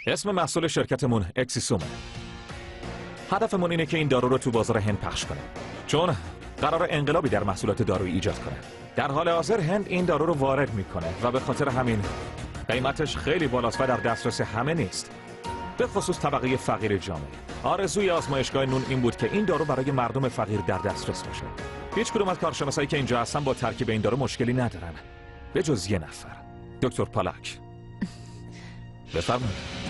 اسم محصول شرکتمون اکسیسومه. هدفمون اینه که این دارو رو تو بازار هند پخش کنیم، چون قرار انقلابی در محصولات دارویی ایجاد کنه. در حال حاضر هند این دارو رو وارد میکنه و به خاطر همین قیمتش خیلی بالاست و در دسترس همه نیست، به خصوص طبقه فقیر جامعه. آرزوی آزمایشگاه نون این بود که این دارو برای مردم فقیر در دسترس باشه. هیچ کدوم از کارشناسایی که اینجا هستن با ترکیب این دارو مشکلی ندارن، به جز یه نفر، دکتر پالاک. بفرمایید.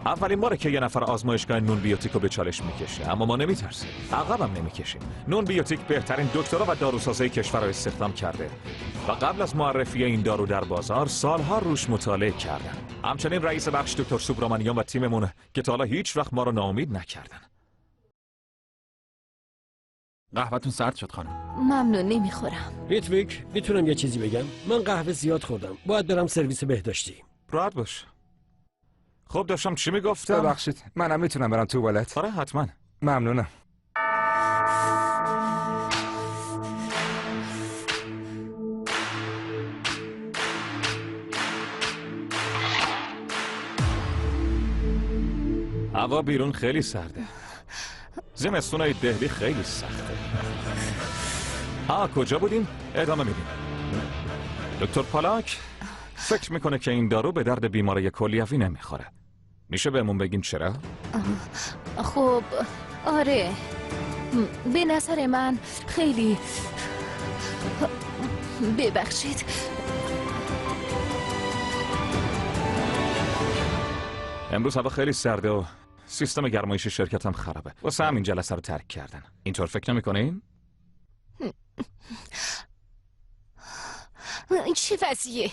اولین باره که یه نفر آزمایشگاه نون بیوتیک رو به چالش میکشه، اما ما نمیترسیم، عقبم نمیکشیم. نون بیوتیک بهترین دکترا و داروسازای کشور رو استخدام کرده و قبل از معرفی این دارو در بازار سالها روش مطالعه کردن. همچنین رئیس بخش دکتر سوبرامانیان و تیممون که تا حالا هیچ وقت ما رو ناامید نکردن. قهوه‌تون سرد شد خانم. ممنون، نمیخورم. ریتویک، میتونم یه چیزی بگم؟ من قهوه زیاد خوردم، باید برم سرویس بهداشتی. راحت باش. خب داشتم چی میگفتم؟ ببخشید، منم میتونم برم توالت؟ آره حتما. ممنونم. هوا بیرون خیلی سرده. زمستونای دهلی خیلی سخته. کجا بودیم؟ ادامه میدیم. دکتر پالاک فکر میکنه که این دارو به درد بیماری کلیوی نمیخوره. میشه بهمون بگین چرا؟ خب آره، به نظر من خیلی ببخشید. امروز هوا خیلی سرده و سیستم گرمایش شرکتم خرابه، واسه همین جلسه رو ترک کردن. اینطور فکر نمی‌کنین؟ این چه وضعیه؟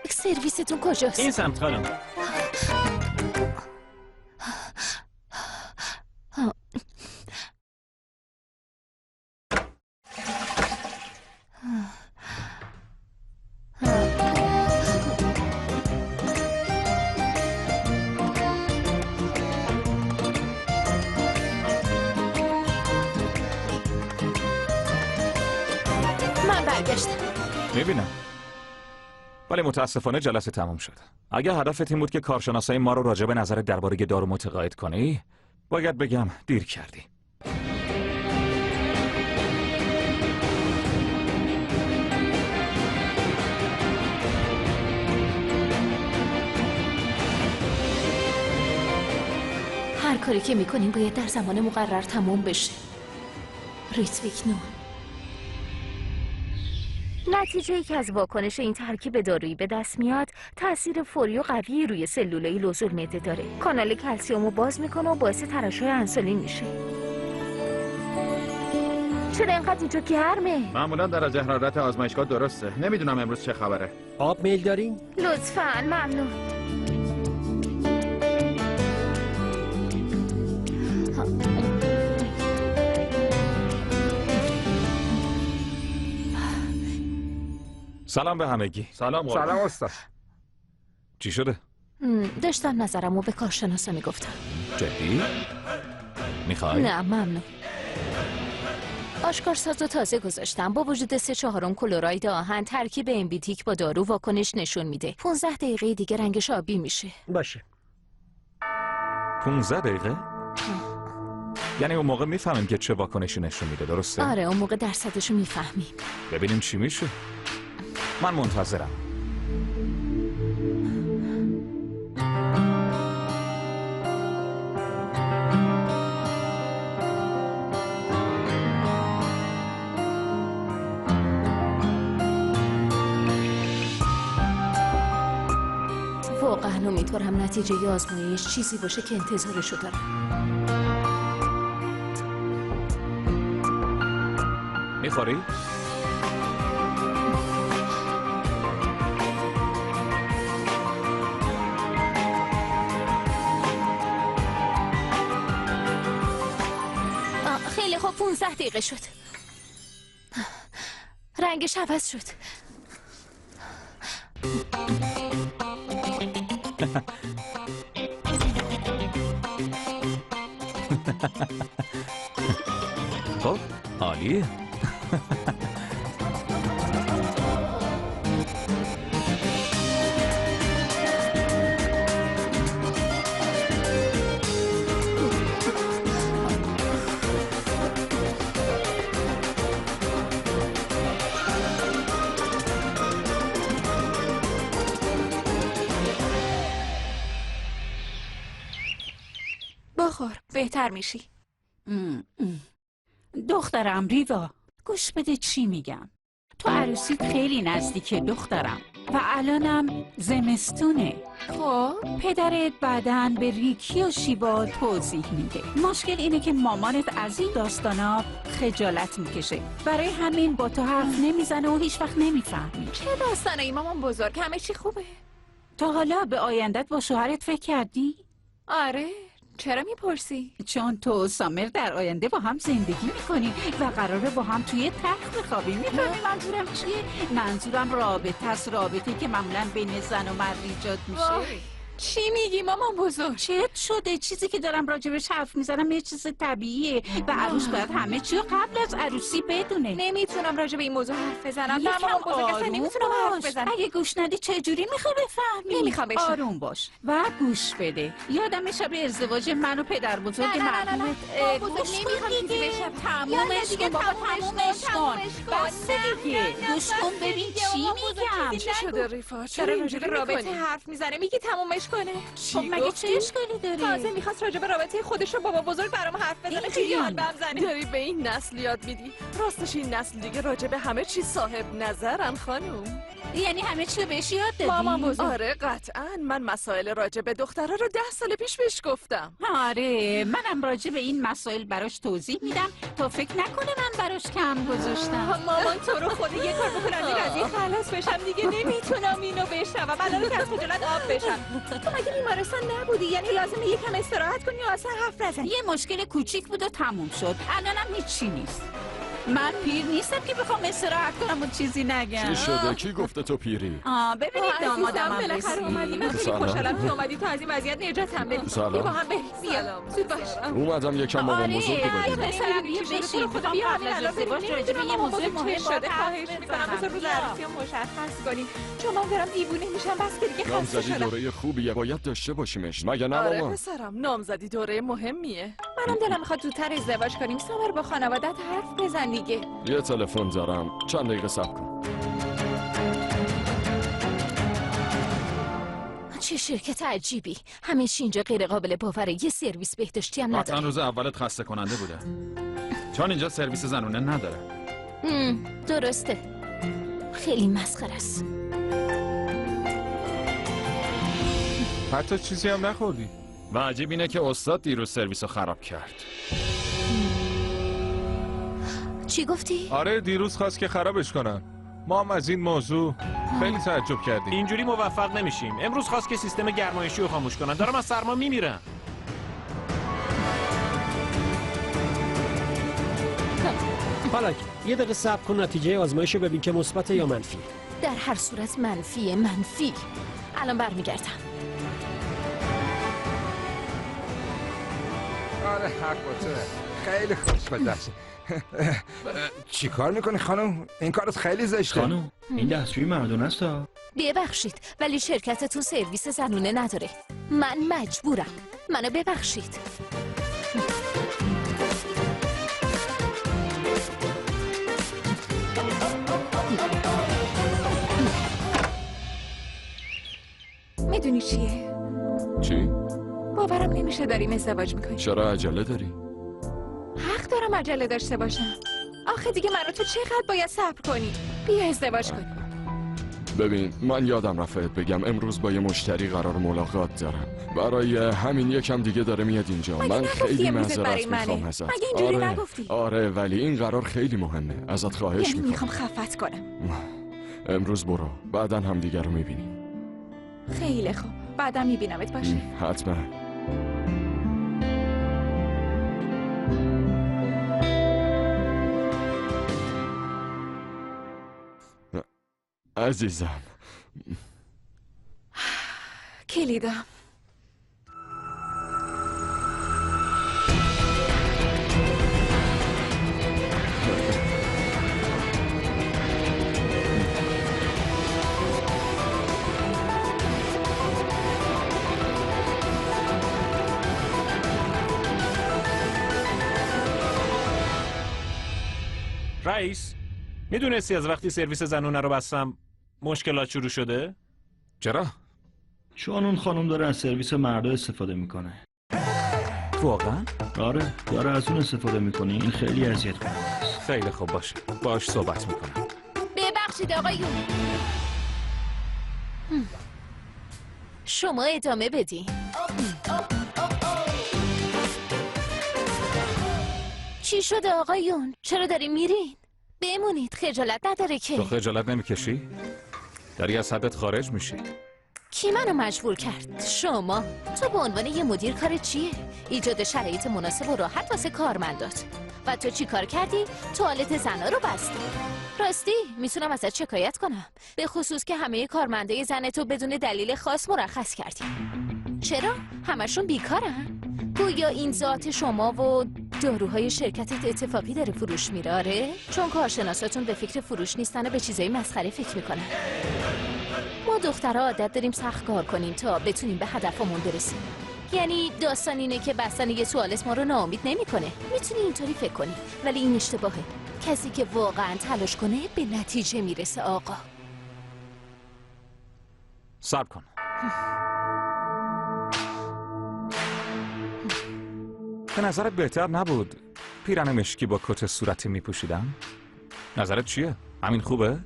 سرویستون کجاست؟ این سمت خانم. من برگشتم. میبینم، ولی متاسفانه جلسه تموم شد. اگه هدفت این بود که کارشناسای ما رو راجع به نظرت درباره دارو متقاعد کنی، باید بگم دیر کردی. هر کاری که میکنیم باید در زمان مقرر تموم بشه. ریتویک نون. نتیجه‌ای که از واکنش این ترکیب دارویی به دست میاد تأثیر فوری و قوی روی سلولای لوزول معده داره. کانال کلسیومو باز میکنه و باعث ترشح انسولین میشه. چرا اینقدر اینجا گرمه؟ معمولا درجه حرارت آزمایشگاه درسته. نمیدونم امروز چه خبره. آب میل دارین؟ لطفاً، ممنون. سلام به همگی. سلام استاد. چی شده؟ داشتم نظرمو به کارشناسا میگفتم. جدی؟ میخوای؟ نه ممنون. آشکارسازو تازه گذاشتم. با وجود 3/4 کلراید آهن ترکیب امبیتیک با دارو واکنش نشون میده. 15 دقیقه دیگه رنگش آبی میشه. باشه. 15 دقیقه؟ یعنی اون موقع میفهمیم که چه واکنشی نشون میده، درسته؟ آره، اون موقع درصدشو میفهمیم. ببینیم چی میشه. من منتظرم. واقعا امیدوارم نتیجه آزمایش چیزی باشه که انتظارشو دارم. میخوری؟ خیلی خوب، 15 دقیقه شد. رنگش عوض شد. خب عالیه. بخور بهتر میشی. دخترم ریوا، گوش بده چی میگم. تو عروسیت خیلی نزدیکه دخترم و الانم زمستونه. خب پدرت بعدن به ریکی و شیوا توضیح میده. مشکل اینه که مامانت از این داستانا خجالت میکشه، برای همین با تو حرف نمیزنه و هیچ وقت نمیفهمی. چه داستانه ای مامان بزرگ؟ همه چی خوبه؟ تا حالا به آیندت با شوهرت فکر کردی؟ آره. چرا میپرسی؟ چون تو و سامر در آینده با هم زندگی میکنی و قراره با هم توی تخت بخوابیم. میفهمی منظورم چیه؟ منظورم رابطه است، رابطه که معمولا بین زن و مرد ایجاد میشه. چی میگی مامان بزرگ؟ چت شده؟ چیزی که دارم راجبش حرف میزنم یه چیز طبیعیه و عروس باید همه چی رو قبل از عروسی بدونه. نمیتونم راجب این موضوع حرف بزنم. یکم مامان بزرگ اصلا نمیتونم حرف بزنم. اگه گوش ندی چجوری میخوای بفهمی؟ نمیخوام بشنوم. آروم باش و گوش بده. یادم شب ازدواج من و پدر بزرگ مرحومت. بزرگ نمیخوام چیزی بشم. تمومش کن بابا، تمومش کن. بس دیگه گوش کن ببین چی میگم. چی شده ریفا؟ چرا راجب رابطه حرف میزنه؟ میگی تمومش کنه؟ خب مگه چه اشکالی داره؟ تازه میخواست راجب رابطه خودش و بابا بزرگ برام حرف بزنه. خیلی حال بهم زنه. داری به این نسل یاد میدی؟ راستش این نسل دیگه راجب همه چی صاحب نظرن خانم. یعنی همه چی رو بهش یاد دادی؟ مامان بزرگ. آره قطعا. من مسائل راجب دخترها رو 10 سال پیش بهش گفتم. آره منم راجع به این مسائل براش توضیح میدم تا فکر نکنه من براش کم گذاشتم. مامان تو رو خدا یه کار بکن از این قضیه خلاص بشم دیگه. نمیتونم اینو بشنوم. الان که از خجالت آب بشم. تو مگه بیمارستان نبودی؟ یعنی لازمه یکم استراحت کنی و اصلا حرف نزنی. یه مشکل کوچیک بود و تموم شد. الانم هیچی نیست. من پیر نیستم که بخوام استراحت کنم و چیزی نگم. چی شده؟ کی گفته تو پیری؟ ببینید دامادم هم بالاخره اومدی. من خیلی خوشحالم که اومدی. تو از این وضعیت نجاتم بدی. سلام. بیا با هم بریم. بیا زود باش. اومدم یکم بابا بزرگ یه ببینم. پسرم بیا بشین. خدا بیا قبل از ازدواج راجع به یه موضوع مهم شده. خواهش میکنم بذار روز عروسی رو مشخص کنیم. چون من دارم دیوونه میشم. بس که دیگه خسته نامزدی شدم. دوره خوبیه، باید داشته باشیمش مگه نه آره مامان؟ پسرم نامزدی دوره مهمیه. منم دلم میخواد زودتر ازدواج کنیم. سامر با خانوادت حرف بزن دیگه. یه تلفن دارم، چند دقیقه صبر کن. چه شرکت عجیبی. همه چی اینجا غیر قابل باوره. یه سرویس بهداشتی هم قطعا نداره. روز اولت خسته کننده بوده، چون اینجا سرویس زنونه نداره. درسته. خیلی مسخره است. حتی چیزی هم نخوردی. و عجیب اینه که استاد دیروز سرویس رو خراب کرد. چی گفتی؟ آره دیروز خواست که خرابش کنن. ما هم از این موضوع خیلی تعجب کردیم. اینجوری موفق نمیشیم. امروز خواست که سیستم گرمایشی رو خاموش کنن. دارم از سرما میمیرم. حالا یه دقیقه صبر کن نتیجه آزمایش رو ببین که مثبت یا منفی. در هر صورت منفی. الان برمیگردم. آره حق با تو. خیلی خوشمزه است. چی کار میکنی خانم؟ این کارت خیلی زشته. خانم این دستشویی مردونه است ها. ببخشید ولی شرکتتون سرویس زنونه نداره. من مجبورم. منو ببخشید. میدونی چیه؟ چی؟ باورم نمیشه داریم ازدواج میکنیم. چرا عجله داری؟ حق دارم عجله داشته باشم. آخه دیگه من و تو چقدر باید صبر کنی؟ بیا ازدواج کنیم. ببین من یادم رفت بگم امروز با یه مشتری قرار ملاقات دارم. برای همین یکم دیگه داره میاد اینجا. من خیلی معذرت میخوام ازت. مگه اینجوری نگفتی؟ آره ولی این قرار خیلی مهمه. ازت خواهش یعنی میکنم. میخوام خفت کنم. امروز برو. بعداً هم دیگه رو میبینیم. خیلی خوب. بعدم میبینمت باشه. حتما. عزیزم کلیدم. رئیس میدونستی از وقتی سرویس زنونه رو بستم مشکلات شروع شده؟ چرا؟ چون اون خانم داره از سرویس مردا استفاده میکنه. واقعا؟ آره داره از اون استفاده میکنه. این خیلی اذیت کننده است. خیلی خوب باشه، باهاش صحبت میکنم. ببخشید آقایون، شما ادامه بدین. چی شده آقایون؟ چرا دارین میرین؟ بمونید، خجالت نداره که. تو خجالت نمیکشی؟ داری از حدت خارج میشی. کی منو مجبور کرد؟ شما. تو به عنوان یه مدیر کار چیه؟ ایجاد شرایط مناسب و راحت واسه کارمندات. و تو چی کار کردی؟ توالت زنا رو بستی. راستی میتونم ازت شکایت کنم، به خصوص که همه کارمندای زن تو بدون دلیل خاص مرخص کردی. چرا؟ همشون بیکارن؟ گویا این ذات شما و داروهای شرکتت اتفاقی داره فروش میره؟ آره؟ چون کارشناساتون به فکر فروش نیستن و به چیزای مسخره فکر میکنن. ما دخترها عادت داریم سخت کار کنیم تا بتونیم به هدفمون برسیم. یعنی داستان اینه که بستن یه توالت ما رو ناامید نمیکنه. میتونی اینطوری فکر کنی، ولی این اشتباهه. کسی که واقعا تلاش کنه به نتیجه میرسه آقا. صبر کن. به نظرت بهتر نبود پیرن مشکی با کت صورتی میپوشیدم؟ نظرت چیه؟ همین خوبه؟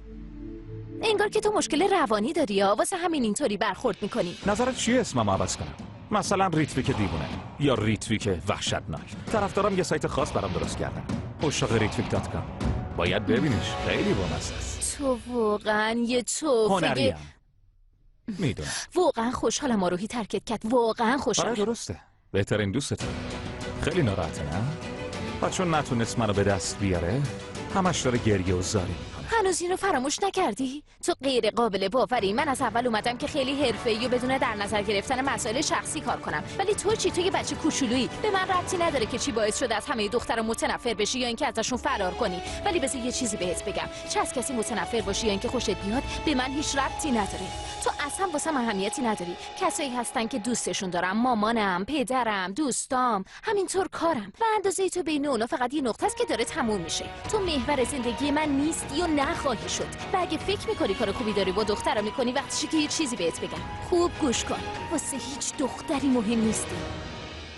انگار که تو مشکل روانی داری یا واسه همین اینطوری برخورد میکنی. نظرت چیه اسمم عوض کنم؟ مثلا ریتویک دیوونه یا ریتویک وحشتناک. طرفدارم یه سایت خاص برام درست کردن، عشاقریتویک.com. باید ببینیش، خیلی بامزه است. تو واقعا یه هنریم. میدونم. واقعا خوشحالم آروهی ترکت کرد. واقعا خوشحالم. آره درسته، بهترین دوستته. خیلی ناراحته نه؟ و چون نتونست منو به دست بیاره همش داره گریه و زاری میکنه. هنوز اینو فراموش نکردی؟ تو غیر قابل باوری. من از اول اومدم که خیلی حرفه‌ای و بدون در نظر گرفتن مسائل شخصی کار کنم، ولی تو چی؟ تو یه بچه کوچولویی. به من ربطی نداره که چی باعث شده از همه دخترا متنفر بشی یا اینکه ازشون فرار کنی. ولی بذار یه چیزی بهت بگم، چه از کسی متنفر باشی یا اینکه خوشت بیاد به من هیچ ربطی نداره. تو اصلا واسم اهمیتی نداری. کسایی هستن که دوستشون دارم، مامانم، پدرم، دوستام، همینطور کارم. و اندازه تو بین اونا فقط یه نقطه است که داره تموم میشه. تو محور زندگی من نیستی و نخواهی شد. و اگه فکر میکنی کار خوبی داری با دخترا میکنی، وقتشه که یه چیزی بهت بگم. خوب گوش کن، واسه هیچ دختری مهم نیستی.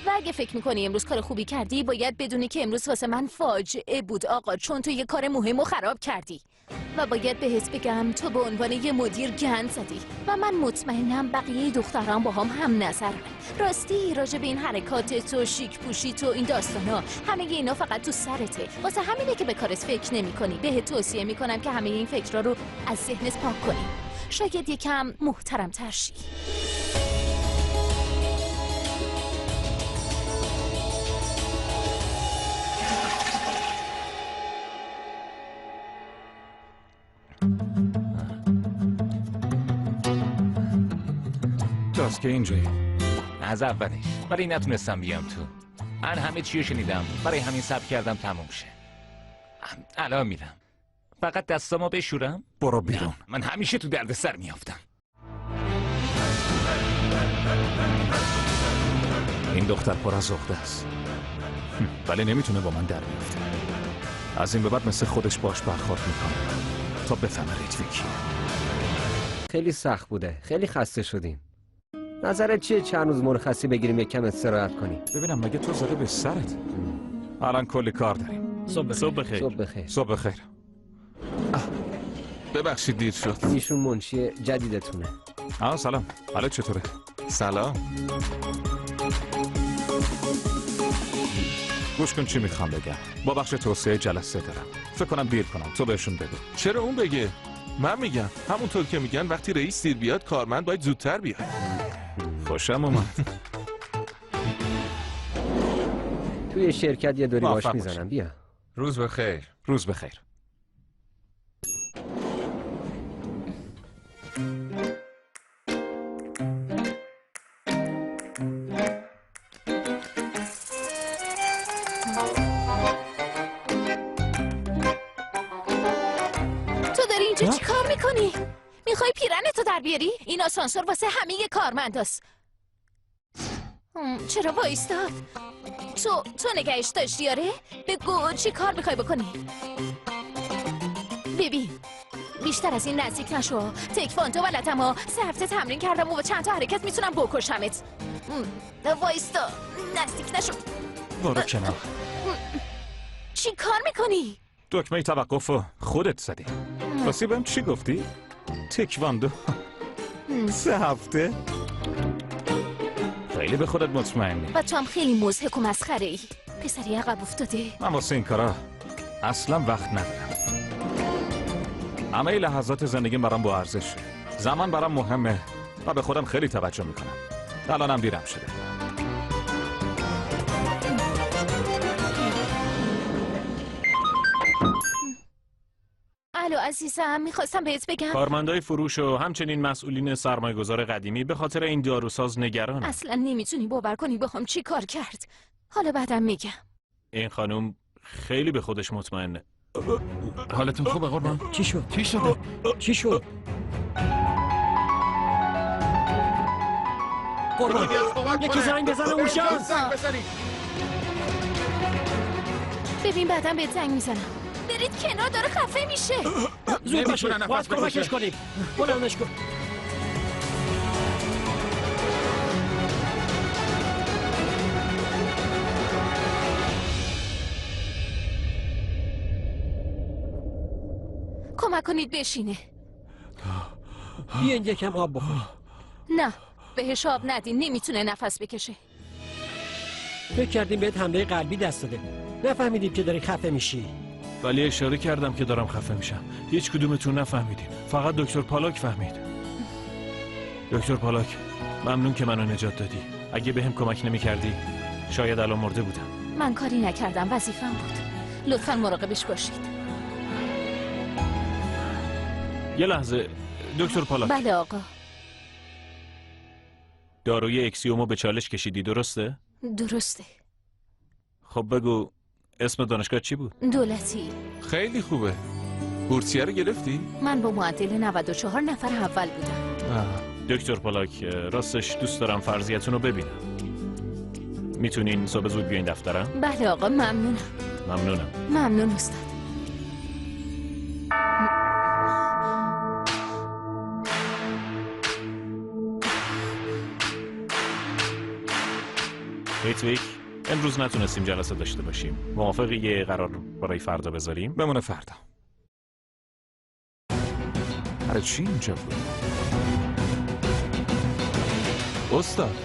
و اگه فکر میکنی امروز کار خوبی کردی، باید بدونی که امروز واسه من فاجعه بود آقا، چون تو یه کار مهم و خراب کردی. و باید بهت بگم تو به عنوان یه مدیر گند زدی و من مطمئنم بقیه دختران با هم نظرن. راستی راجع به این حرکات تو، شیک پوشی تو، این داستانا، همه اینا فقط تو سرته. واسه همینه که به کارت فکر نمی‌کنی. بهت توصیه میکنم که همه این فکرها رو از ذهنت پاک کنی. شاید یکم محترم‌تر شی. جاست که اینجایی. از اولش، ولی نتونستم بیام تو. من همه چیو شنیدم، برای همین صبر کردم تموم شه. الان میرم. فقط دستامو بشورم؟ برو بیرون. نه. من همیشه تو درد سر میافتم. این دختر پر از عقده است، ولی نمیتونه با من در بیفته. از این به بعد مثل خودش باش برخورد میکنه تا بفهمه ریتویکی. خیلی سخت بوده، خیلی خسته شدیم. نظرت چیه چند روز مرخصی بگیریم یک کم استراحت کنیم؟ ببینم مگه تو زده به سرت؟ الان کلی کار داریم. صبح بخیر. صبح بخیر. ببخشید دیر شد. ایشون منشی جدیدتونه. سلام. حالا چطوره؟ سلام. گوش کن چی میخوام بگم. با بخش توسعه جلسه دارم. فکر کنم دیر کنم، تو بهشون بگو. چرا اون بگه؟ من میگم همونطور که میگن وقتی رئیس دیر بیاد کارمند باید زودتر بیاد. خوشم اومد. توی شرکت یه دوری باش میزنم. بیا. روز بخیر. روز بخیر. اینجا چی کار میکنی؟ میخوای پیرنتو در بیاری؟ این آسانسور واسه همه کارمنداست. چرا وایستاد؟ تو نگهش داشتی آره؟ بگو چی کار میخوای بکنی؟ ببین بیشتر از این نزدیک نشو. تکواندو بلدم و 3 هفته تمرین کردم و با چند تا حرکت میتونم بکشمت. وایستا، نزدیک نشو. برو کنار. چی کار میکنی؟ دکمه توقف خودت زدی. راستی بهم چی گفتی؟ تکواندو 3 هفته؟ خیلی به خودت مطمئنی. و تو هم خیلی مضحک و مسخره ای. پسری عقب افتاده. من واسه این کارا اصلا وقت ندارم. همه لحظات زندگیم برام با ارزشه. زمان برام مهمه و به خودم خیلی توجه میکنم. الانم دیرم شده. الو عزیزم، میخواستم بهت بگم کارمندای فروش و همچنین مسئولین سرمایه‌گذار قدیمی به خاطر این داروساز نگران. اصلا نمیتونی باور کنی بخوام چی کار کرد. حالا بعدم میگم. این خانم خیلی به خودش مطمئنه. حالتون خوبه قربان؟ چی شد؟ چی شده؟ چی شد؟ قربان یکی زنگ بزنه اونجا. ببین بعدم بهت زنگ میزنم. برید کنار، داره خفه میشه. زود باشه، باید کمکش کنیم. بلندش کن. کمک کنید بشینه. بیاین یکم آب بخورید. نه بهش آب ندین، نمیتونه نفس بکشه. فکر کردیم بهت حمله قلبی دست داده. نفهمیدیم که داری خفه میشی. ولی اشاره کردم که دارم خفه میشم. هیچ کدومتون نفهمیدین. فقط دکتر پالاک فهمید. دکتر پالاک، ممنون که منو نجات دادی. اگه بهم کمک نمی‌کردی شاید الان مرده بودم. من کاری نکردم، وظیفه‌م بود. لطفاً مراقبش باشید. یه لحظه دکتر پالاک. بله آقا. داروی اکسیومو به چالش کشیدی درسته؟ درسته. خب بگو اسم دانشگاه چی بود؟ دولتی. خیلی خوبه. بورسیه رو گرفتی؟ من با معدل 94 نفر اول بودم. دکتر پالاک، راستش دوست دارم فرضیتون رو ببینم. میتونین صبح زود بیاین دفترم؟ بله آقا، ممنونم. ممنونم. ممنون استاد. هیتویک، امروز نتونستیم جلسه داشته باشیم. موافقی یه قرار برای فردا بذاریم؟ بمونه فردا. آره چی اینجا بود؟ استاد،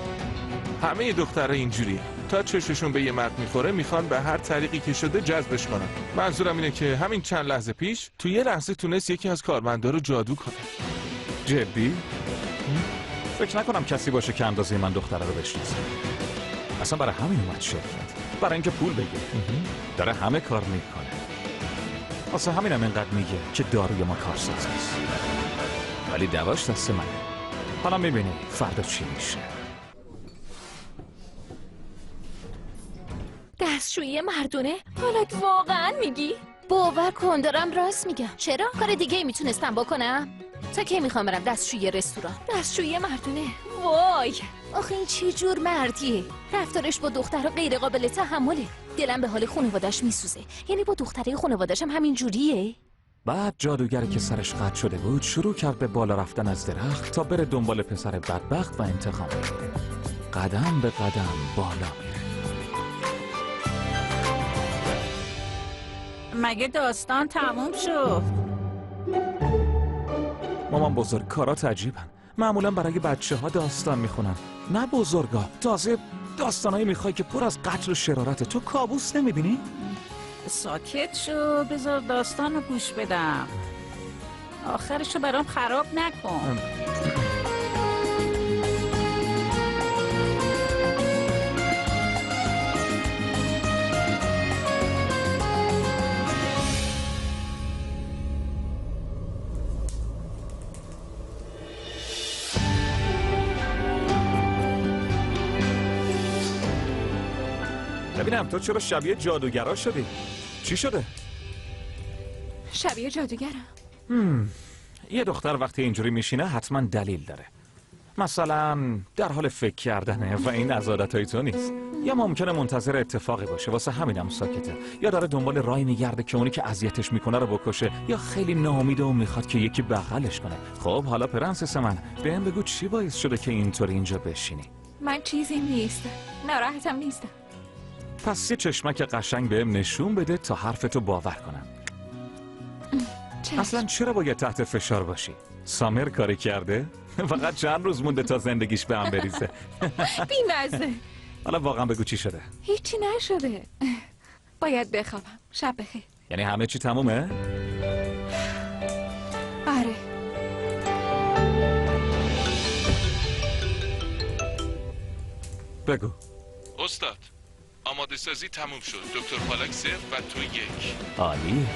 همه دخترها اینجوری تا چششون به یه مرد میخوره میخوان به هر طریقی که شده جذبش کنن. منظورم اینه که همین چند لحظه پیش تو یه لحظه تونست یکی از کارمندا رو جادو کنه. جدی؟ فکر نکنم کسی باشه که اندازه من دختره رو بشناسه. اصلا برای همین اومد شرکت، برای اینکه پول بگیره. داره همه کار میکنه. واسه همینم اینقدر میگه که داروی ما کارساز نیست، ولی دواش دست منه. حالا میبینی فردا چی میشه. دستشویی مردونه؟ حالا واقعا میگی؟ باور کن دارم راست میگم. چرا؟ کار دیگه ای میتونستم بکنم؟ تا کی میخوام برم دستشویی رستوران؟ دستشویی مردونه؟ وای آخه این چه جور مردیه؟ رفتارش با دخترها غیر قابل تحمله. دلم به حال خانواده‌اش میسوزه. یعنی با دختره خانواده‌اش هم همین جوریه؟ بعد جادوگری که سرش قطع شده بود شروع کرد به بالا رفتن از درخت تا بره دنبال پسر بدبخت و انتقام بگیره. قدم به قدم بالا میره. مگه داستان تموم شد؟ مامان بزرگ، کارات عجیبن. معمولا برای بچه ها داستان میخونن، نه بزرگا. تازه داستانایی میخوای که پر از قتل و شرارت. تو کابوس نمیبینی؟ ساکت شو، بذار داستان رو گوش بدم. آخرشو برام خراب نکن. ببینم تو چرا شبیه جادوگرا شدی؟ چی شده؟ شبیه جادوگرم؟ یه دختر وقتی اینجوری میشینه حتما دلیل داره. مثلا در حال فکر کردنه و این از عادتهای تو نیست. یا ممکنه منتظر اتفاقی باشه واسه همینم ساکته، یا داره دنبال راهی میگرده که اونی که اذیتش میکنه رو بکشه، یا خیلی ناامیده و میخواد که یکی بغلش کنه. خب حالا پرنسس من، بهم بگو چی باعث شده که اینطوری اینجا بشینی؟ من چیزی نیستم، ناراحتم نیستم. پس یه چشمک قشنگ بهم نشون بده تا حرفتو باور کنم. اصلا چرا باید تحت فشار باشی؟ سامر کاری کرده؟ فقط چند روز مونده تا زندگیش به هم بریزه. بی‌مزه. حالا واقعا بگو چی شده؟ هیچی نشده. باید بخوابم. شب بخیر. یعنی همه چی تمومه؟ آره. بگو. استاد، آماده سازی تموم شد. دکتر پالاک 0 و تو 1. عالی.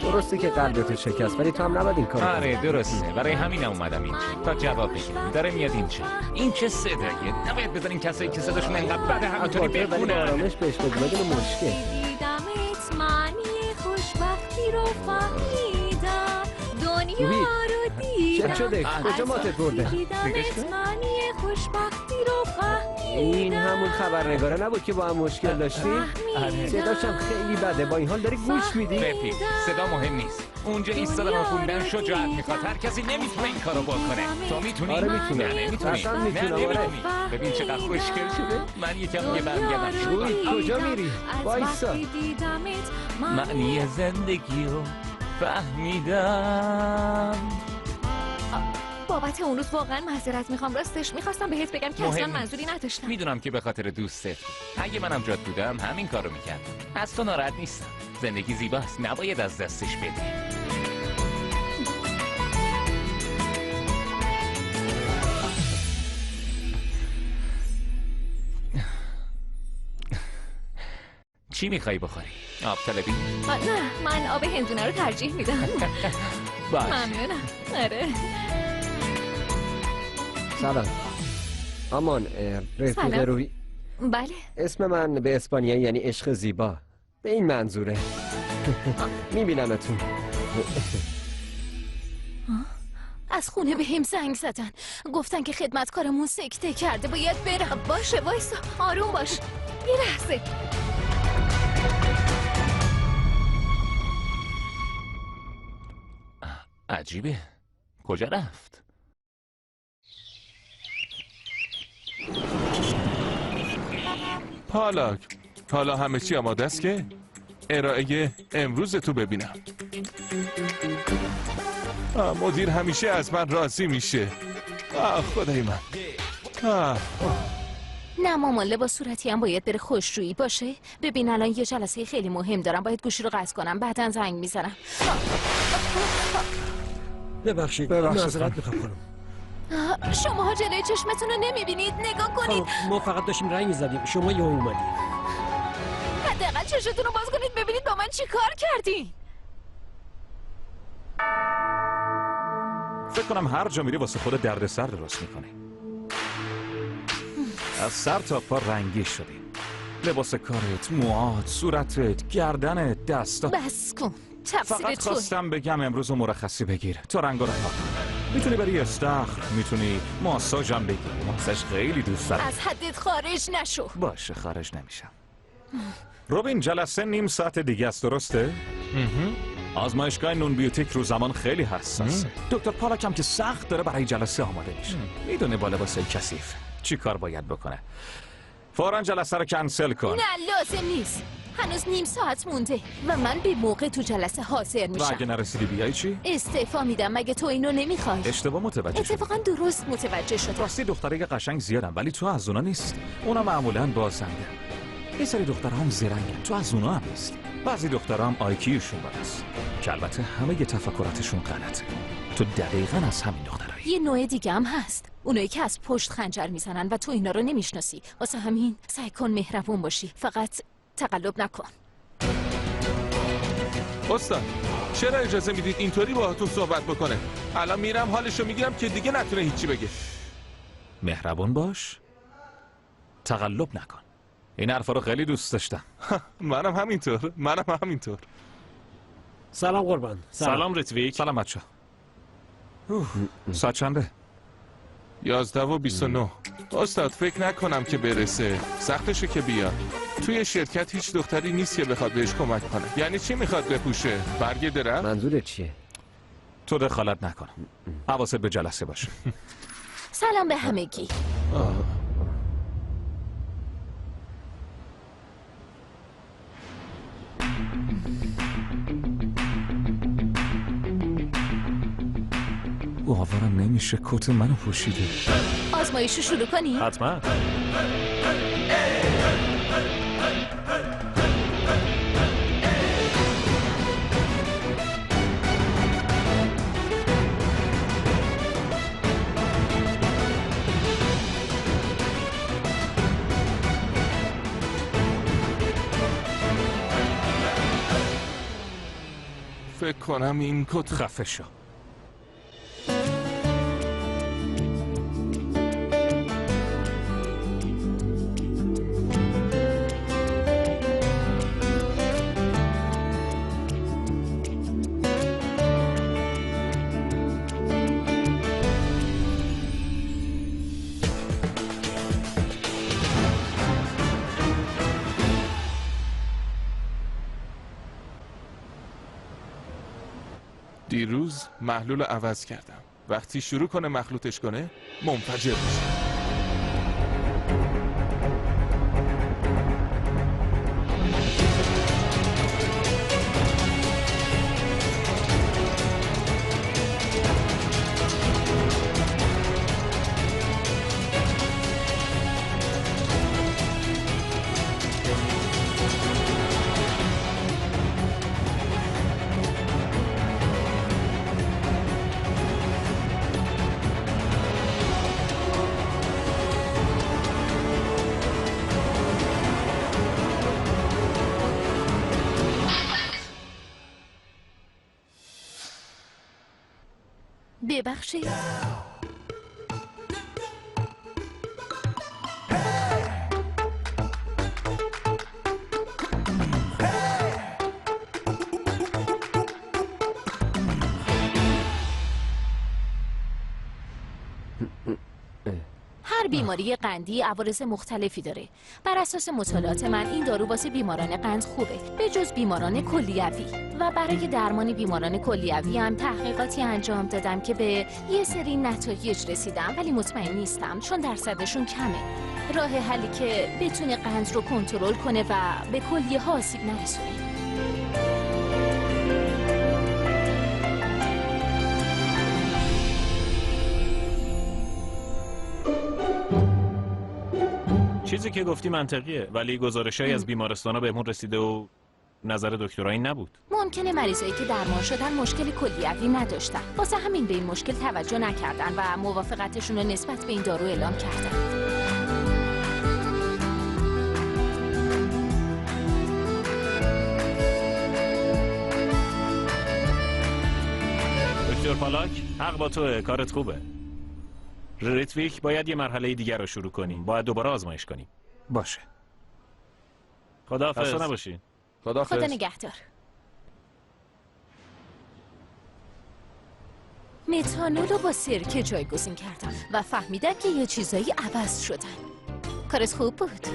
درسته که قلبت شکست، ولی تو هم نباید این کارو کنی. آره درسته، برای همینم اومدم اینجا تا جواب بگیرم. داره میاد اینجا. این چه صداییه؟ نباید بذارین کسایی که صداشون انقدر بده همونطوری بخونن. آرامش بهش بگو، بدون مشکل. دیدمت معنی خوشبختی رو فهمیدم، دنیا رو دیدم. چه شده؟ کجا ماتت برده؟ دیدمت معنی خوشبختی رو فهمیدم. این همون خبرنگاره نبود که با هم مشکل داشتیم؟ صداش هم خیلی بده، با این حال داری گوش میدی؟ رفیق، صدا مهم نیست. اونجا ایستادن و خوندن شجاعت میخواد. هر کسی نمیتونه این کارو بکنه. تو میتونی؟ آره میتونم. نه نمیتونی. اصلا میتونم. آره. ببین چقدر خوشگل شده. من یکم دیگه برمیگردم. کجا میری؟ وایسا. معنی زندگی رو فهمیدم. بابت اون روز واقعا معذرت میخوام. راستش میخواستم بهت بگم که اصلا منظوری نداشتم. میدونم که به خاطر دوستت. اگه منم جات بودم همین کارو میکردم. از تو ناراحت نیستم. زندگی زیباست، نباید از دستش بدی. چی میخوایی بخوری؟ آب طلبی؟ نه، من آب هندونه رو ترجیح میدم. باش. ممنونم. آره. سلام. آمان، رفیق روی. بله. اسم من به اسپانیایی یعنی عشق زیبا. به این منظوره. میبینمتون. از خونه به هم زنگ زدن، گفتن که خدمتکارمون سکته کرده، باید برم. باشه وایسا، آروم باش. یه لحظه. عجیبه. کجا رفت؟ پالاک، حالا همه چی آماده است که ارائه امروز تو ببینم. مدیر همیشه از من راضی میشه. خدای من. نه مامان، لباس صورتی هم باید بره خوشرویی باشه. ببین الان یه جلسه خیلی مهم دارم، باید گوشی رو قطع کنم، بعداً زنگ میزنم. ببخشید معذرت میخوام خانم. شماها جلوی چشمتون رو نمیبینید؟ نگاه کنید. ما فقط داشتیم رنگ میزدیم، شما یهو اومدید. حداقل چشتون رو باز کنید ببینید با من چی کار کردی. فکر کنم هر جا میری واسه خود دردسر درست میکنی. از سر تا پا رنگی شدی. لباس کارت، موهات، صورتت، گردنت، دستات. بس کن. تفسیر فقط خواستم بگم امروز مرخصی بگیر تا رنگ رو پاک کن. میتونی بری استخر، میتونی ماساژم بگیری. ماساژ خیلی دوست دارم. از حدت خارج نشو. باشه خارج نمیشم. روبین، جلسه نیم ساعت دیگه است، درسته؟ آزمایشگاه نون بیوتیک رو زمان خیلی حساسه. دکتر پالاک هم که سخت داره برای جلسه آماده میشه. میدونه با لباسای کثیف چی کار باید بکنه. فوراً جلسه رو کنسل کن. نه لازم نیست. هنوز نیم ساعت مونده و من به موقع تو جلسه حاضر میشم. و اگه نرسیدی بیای چی؟ استعفا میدم. مگه تو اینو نمیخوای؟ اشتباه متوجه شدی. اتفاقا درست متوجه شدم. راستی دختری قشنگ زیادن ولی تو از اونا نیست. اونا معمولاً بازنده. یه سری دخترها هم زرنگن، تو از اونا هم نیست. بعضی دخترها هم آیکیوشون بالاست که البته همه یه تفکراتشون غلطه. تو دقیقاً از همین دخترایی. یه نوع دیگه هم هست، اونایی که از پشت خنجر میزنن و تو اینا رو نمیشناسی. واسه همین سعی کن مهربون باشی، فقط تقلب نکن. استاد، چرا اجازه میدید اینطوری باهاتون صحبت بکنه؟ الان میرم حالشو میگیرم که دیگه نتونه هیچی بگه. مهربون باش، تقلب نکن. این حرفا رو خیلی دوست داشتم. منم همینطور. سلام قربان. سلام ریتویک. سلام بچه. ساعت چنده؟ 11:29. استاد فکر نکنم که برسه. سختشه که بیاد. توی شرکت هیچ دختری نیست که بخواد بهش کمک کنه. یعنی چی میخواد بپوشه؟ برگ درخت؟ منظورت چیه؟ تو دخالت نکن. حواست به جلسه باشه. سلام به همگی. باورم نمیشه کت منو پوشیده. آزمایشو شروع کنی؟ حتما. فکر کنم این کت خفه شو. دیروز محلول عوض کردم. وقتی شروع کنه مخلوطش کنه منفجر میشه. ببخشید. هر بیماری قندی عوارض مختلفی داره. بر اساس مطالعات من این دارو واسه بیماران قند خوبه، به جز بیماران کلیوی. و برای درمان بیماران کلیوی هم تحقیقاتی انجام دادم که به یه سری نتایج رسیدم، ولی مطمئن نیستم چون درصدشون کمه. راه حلی که بتونه قند رو کنترل کنه و به کلیه ها آسیب نرسونه. چیزی که گفتی منطقیه، ولی گزارشایی از بیمارستانا بهمون رسیده و نظر دکترها این نبود. ممکنه مریضایی که درمان شدن مشکل کلیوی نداشتن، واسه همین به این مشکل توجه نکردن و موافقتشون رو نسبت به این دارو اعلام کردن. دکتر پالاک، حق با توه، کارت خوبه. ریتویک باید یه مرحله دیگر رو شروع کنیم. باید دوباره آزمایش کنیم. باشه. خداحافظ. خسته نباشین. خدا نگهدار. متانول رو با سرکه جایگزین کردم و فهمیدم که یه چیزایی عوض شدن. کارت خوب بود.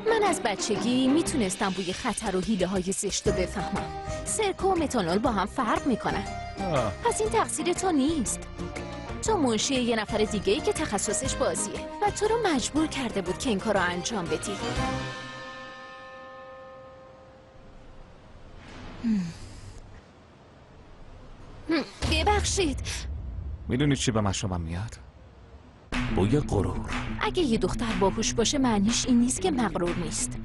من از بچگی میتونستم بوی خطر و حیله های زشت رو بفهمم. سرکه و متانول با هم فرق میکنن. پس این تقصیر تو نیست. تو منشی یه نفر دیگه‌ای که تخصصش بازیه و تو رو مجبور کرده بود که این کار رو انجام بدی. ببخشید. میدونی چی به مشامم میاد؟ بوی غرور. اگه یه دختر باهوش باشه معنیش این نیست که مغرور نیست.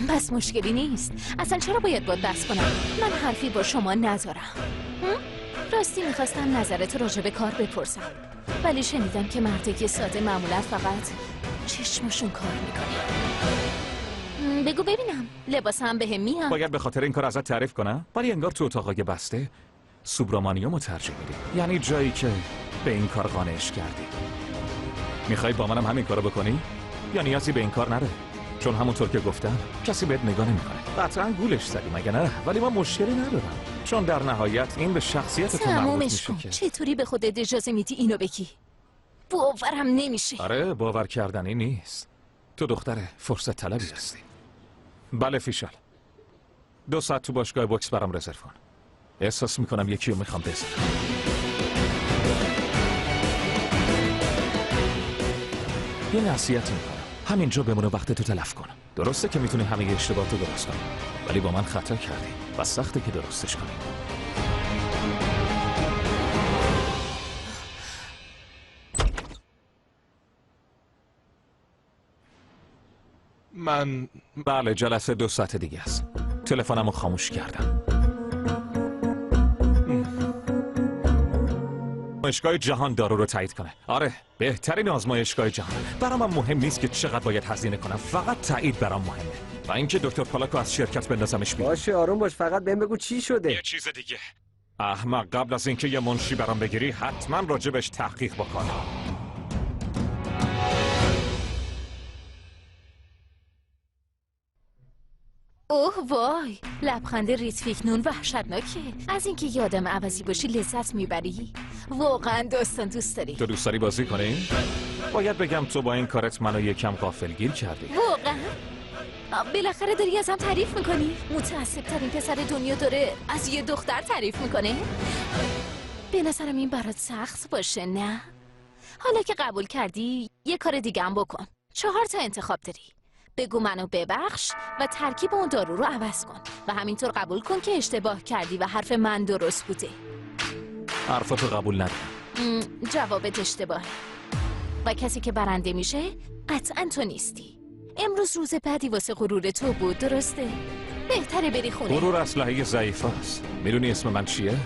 پس مشکلی نیست. اصلا چرا باید با دست کنم؟ من حرفی با شما ندارم. راستی میخواستم نظرت راجع به کار بپرسم، ولی شنیدم که مردگی ساده معمولا فقط چشمشون کار میکنه. بگو ببینم لباسم بهم میاد؟ باید به خاطر این کار ازت تعریف کنم؟ ولی انگار تو اتاقای بسته سوبرامانیومو ترجیح میدی، یعنی جایی که به این کار قانعش کردی. میخوای با منم همین کارو بکنی؟ یا نیازی به این کار نره؟ چون همونطور که گفتم کسی بهت نگاه نمیکنه. قطعا گولش زدی مگه نه؟ ولی من مشکلی ندارم، چون در نهایت این به شخصیت تو مربوط میشه که چطوری به خودت اجازه میدی اینو بگی؟ باورم نمیشه. آره باور کردنی نیست. تو دختر فرصت طلبی هستی. بله فیشال، 2 ساعت تو باشگاه بوکس برام رزرو کن. احساس میکنم یکی رو میخوام بزنم. یه نصیحت میکنم، همینجا بمونه، وقت تو تلف کن. درسته که میتونی همه اشتباهات رو درست کنی، ولی با من خطا کردی و سخته که درستش کنی. بله جلسه 2 ساعت دیگه است. تلفنمو خاموش کردم. آزمایشگاه جهان دارو رو تایید کنه. آره بهترین آزمایشگاه جهان. برام مهم نیست که چقدر باید هزینه کنم، فقط تایید برام مهمه. و اینکه دکتر پالاکو از شرکت بندازمش بیرون. باشه آروم باش، فقط بهم بگو چی شده. یه چیز دیگه، احمق، قبل از اینکه یه منشی برام بگیری حتما راجبش تحقیق بکن. اوه وای، لبخند ریتفیکنون وحشتناکه. از اینکه یادم عوضی باشی لذت میبری. واقعا داستان دوست داری. تو دوست داری بازی کنی؟ باید بگم تو با این کارت منو یکم غافلگیر کردی. واقعا؟ بالاخره داری ازم تعریف میکنی؟ متعصب ترین پسر دنیا داره از یه دختر تعریف میکنه؟ به نظرم این برات سخت باشه نه؟ حالا که قبول کردی یه کار دیگه هم بکن. 4 تا انتخاب داری. بگو منو ببخش و ترکیب اون دارو رو عوض کن و همینطور قبول کن که اشتباه کردی و حرف من درست بوده. حرفتو قبول ندارم. جوابت اشتباهه و کسی که برنده میشه قطعا تو نیستی. امروز روز بعدی واسه غرور تو بود، درسته؟ بهتره بری خونه. غرور اسلحه ضعیف است. میدونی اسم من چیه؟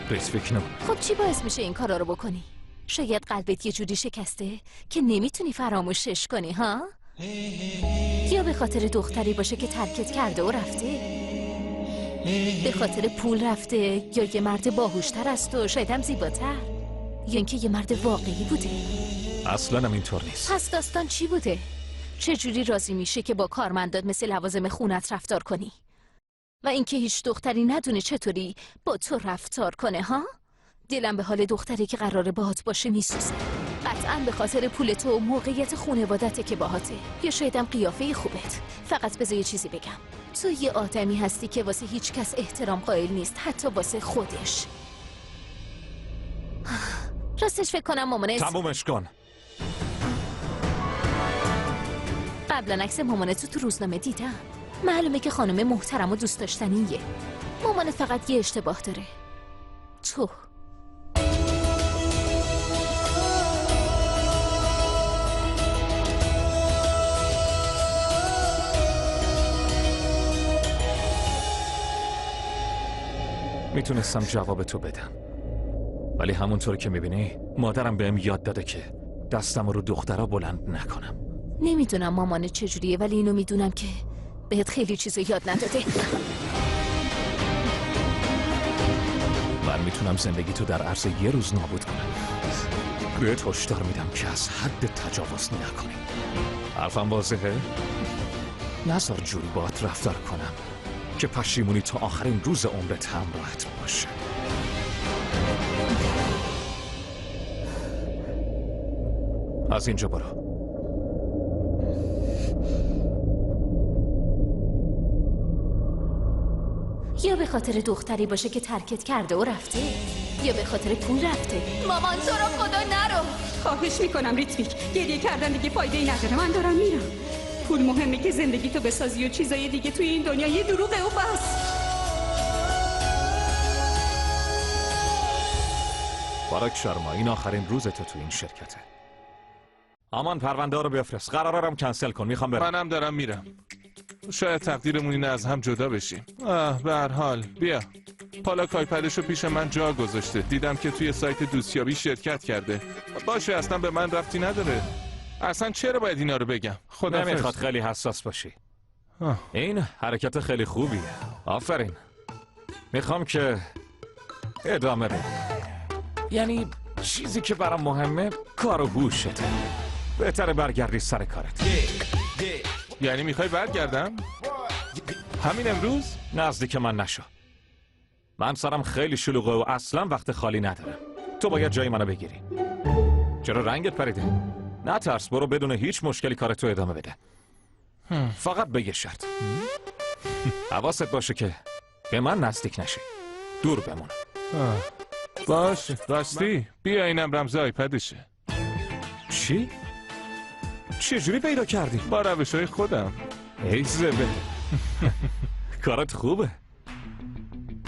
ریتفیکنون. خب چی باعث میشه این کارا رو بکنی؟ شاید قلبت یه جوری شکسته که نمیتونی فراموشش کنی ها؟ یا به خاطر دختری باشه که ترکت کرده و رفته؟ به خاطر پول رفته یا یه مرد باهوشتر است و شاید هم زیباتر؟ یا اینکه یه مرد واقعی بوده؟ اصلا هم اینطور نیست. پس داستان چی بوده؟ چجوری راضی میشه که با کارمندات مثل لوازم خونت رفتار کنی؟ و اینکه هیچ دختری ندونه چطوری با تو رفتار کنه ها؟ دلم به حال دختری که قراره باهات باشه میسوزه. قطعاً به خاطر پول تو و موقعیت خانوادته که باهاته، یا شایدم قیافه خوبت. فقط بذار یه چیزی بگم، تو یه آدمی هستی که واسه هیچ کس احترام قائل نیست، حتی واسه خودش. راستش فکر کنم مامانت تمومش کن. قبلا عکس مامانتو تو روزنامه دیدم. معلومه که خانم محترم و دوست داشتنیه. مامانت فقط یه اشتباه داره، تو. میتونستم جواب تو بدم، ولی همونطور که میبینی مادرم بهم یاد داده که دستم رو دخترها بلند نکنم. نمیدونم مامانت چجوریه، ولی اینو میدونم که بهت خیلی چیزو یاد نداده. من میتونم زندگی تو در عرض یه روز نابود کنم. بهت هشدار میدم که از حد تجاوز نکنی. حرفم واضحه؟ نذار جوری باهات رفتار کنم که پشیمونی تا آخرین روز عمرت همراهت باشه. از اینجا برو. یا به خاطر دختری باشه که ترکت کرده و رفته، یا به خاطر پول رفته. مامان تو رو خدا نرو. خواهش میکنم ریتویک، گریه کردن دیگه فایده ای نداره. من دارم میرم. پول مهمه که زندگی تو بسازی و چیزای دیگه توی این دنیا یه دروغه و بس. پالاک شارما، این آخرین روز تو این شرکته. آمان پرونده رو بفرست. قرارم کنسل کن، میخوام برم. منم دارم میرم. شاید تقدیرمون اینه از هم جدا بشیم. به هر حال بیا. پالاک آیپدشو پیش من جا گذاشته. دیدم که توی سایت دوستیابی شرکت کرده. باشه اصلا به من ربطی نداره. اصلا چرا باید اینا رو بگم؟ خدا نمیخواد خیلی حساس باشی. این حرکت خیلی خوبیه. آفرین. میخوام که ادامه بدی. یعنی چیزی که برام مهمه کار و هوشته. بهتره برگردی سر کارت. یعنی میخوای برگردم؟ همین امروز؟ نزدیک من نشو. من سرم خیلی شلوغه و اصلا وقت خالی ندارم. تو باید جای منو بگیری. چرا رنگت پریده؟ نه ترس، برو بدون هیچ مشکلی کارتو ادامه بده. فقط به یه شرط. حواست باشه که به من نزدیک نشی. دور بمون. باشه. راستی بیا اینم رمز آیپدشه. چی؟ چجوری پیدا کردی؟ با روش‌های خودم. ای زبه. کارت خوبه.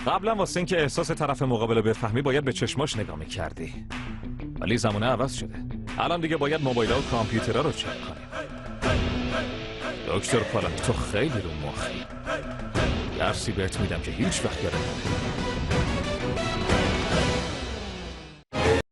قبلا واسه این که احساس طرف مقابل رو بفهمی باید به چشماش نگاه می‌کردی. ولی زمانه عوض شده. الان دیگه باید موبایل‌ها و کامپیوترها رو چک کنیم. دکتر پالاک تو خیلی رو مخی. درسی بهت میدم که هیچ وقت یادت نره.